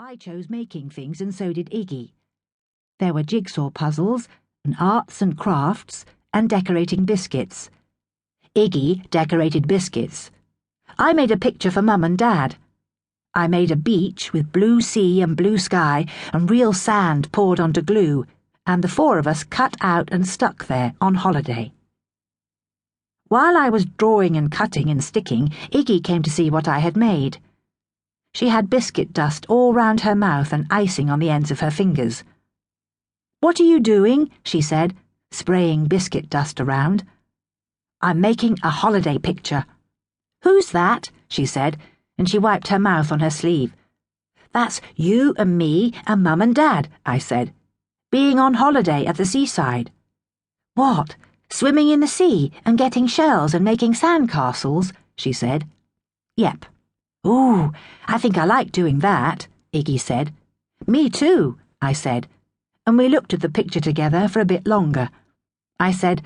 I chose making things and so did Iggy. There were jigsaw puzzles, and arts and crafts, and decorating biscuits. Iggy decorated biscuits. I made a picture for Mum and Dad. I made a beach with blue sea and blue sky and real sand poured onto glue, and the four of us cut out and stuck there on holiday. While I was drawing and cutting and sticking, Iggy came to see what I had made. She had biscuit dust all round her mouth and icing on the ends of her fingers. "What are you doing?" she said, spraying biscuit dust around. "I'm making a holiday picture." "Who's that?" she said, and she wiped her mouth on her sleeve. "That's you and me and Mum and Dad," I said, "being on holiday at the seaside." "What, swimming in the sea and getting shells and making sand castles?" she said. "Yep." "Ooh, I think I like doing that," Iggy said. "Me too," I said, and we looked at the picture together for a bit longer. I said,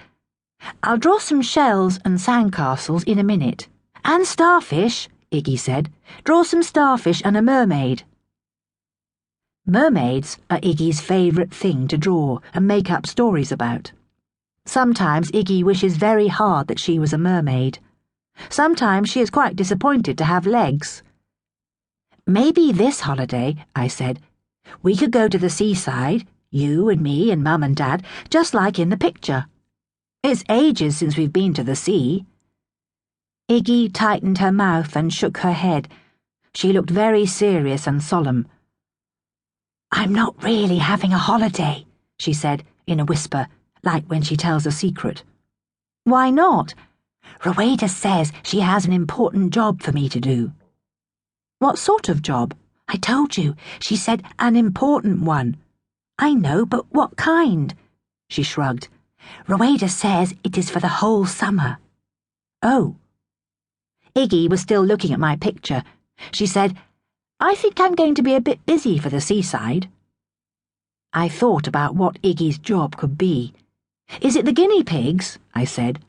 "I'll draw some shells and sandcastles in a minute. And starfish," Iggy said. "Draw some starfish and a mermaid." Mermaids are Iggy's favourite thing to draw and make up stories about. Sometimes Iggy wishes very hard that she was a mermaid. Sometimes she is quite disappointed to have legs. "Maybe this holiday," I said, "we could go to the seaside, you and me and Mum and Dad, just like in the picture. It's ages since we've been to the sea." Iggy tightened her mouth and shook her head. She looked very serious and solemn. "I'm not really having a holiday," she said in a whisper, like when she tells a secret. "Why not?" "Rowena says she has an important job for me to do." "What sort of job?" "I told you. She said an important one." "I know, but what kind?" She shrugged. "Rowena says it is for the whole summer." "Oh." Iggy was still looking at my picture. She said, "I think I'm going to be a bit busy for the seaside." I thought about what Iggy's job could be. "Is it the guinea pigs?" I said.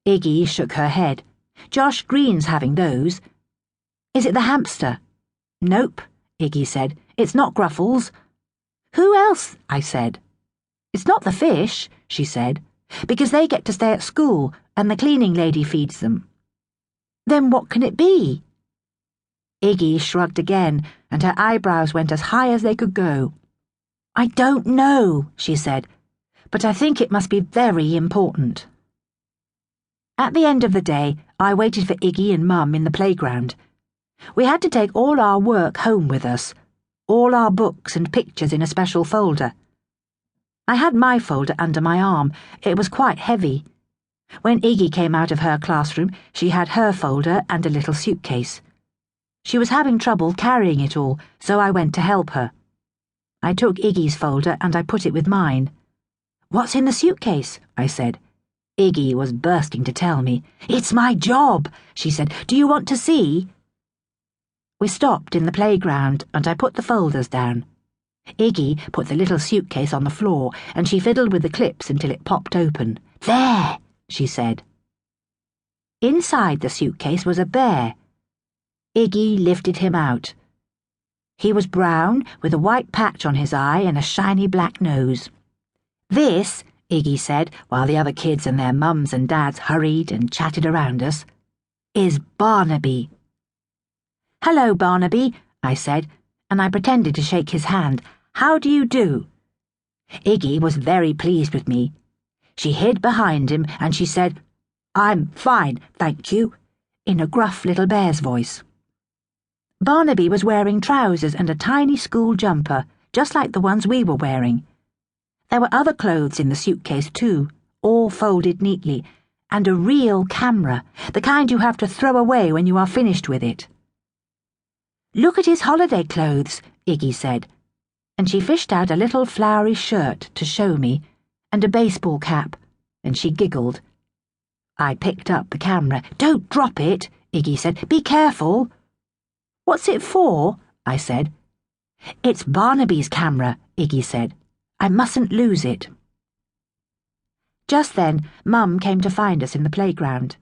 Iggy shook her head. "Josh Green's having those." "Is it the hamster?" "Nope," Iggy said. "It's not Gruffles." "Who else?" I said. "It's not the fish," she said, "because they get to stay at school and the cleaning lady feeds them." "Then what can it be?" Iggy shrugged again, and her eyebrows went as high as they could go. "I don't know," she said, "but I think it must be very important." At the end of the day, I waited for Iggy and Mum in the playground. We had to take all our work home with us, all our books and pictures in a special folder. I had my folder under my arm. It was quite heavy. When Iggy came out of her classroom, she had her folder and a little suitcase. She was having trouble carrying it all, so I went to help her. I took Iggy's folder and I put it with mine. "What's in the suitcase?" I said. Iggy was bursting to tell me. "It's my job," she said. "Do you want to see?" We stopped in the playground and I put the folders down. Iggy put the little suitcase on the floor and she fiddled with the clips until it popped open. "There," she said. Inside the suitcase was a bear. Iggy lifted him out. He was brown with a white patch on his eye and a shiny black nose. "This," Iggy said, while the other kids and their mums and dads hurried and chatted around us, "is Barnaby." "Hello, Barnaby," I said, and I pretended to shake his hand. "How do you do?" Iggy was very pleased with me. She hid behind him and she said, "I'm fine, thank you," in a gruff little bear's voice. Barnaby was wearing trousers and a tiny school jumper, just like the ones we were wearing. There were other clothes in the suitcase too, all folded neatly, and a real camera, the kind you have to throw away when you are finished with it. "Look at his holiday clothes," Iggy said, and she fished out a little flowery shirt to show me, and a baseball cap, and she giggled. I picked up the camera. "Don't drop it," Iggy said. "Be careful." "What's it for?" I said. "It's Barnaby's camera," Iggy said. "I mustn't lose it." Just then, Mum came to find us in the playground.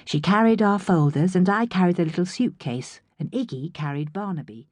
She carried our folders and I carried the little suitcase, and Iggy carried Barnaby.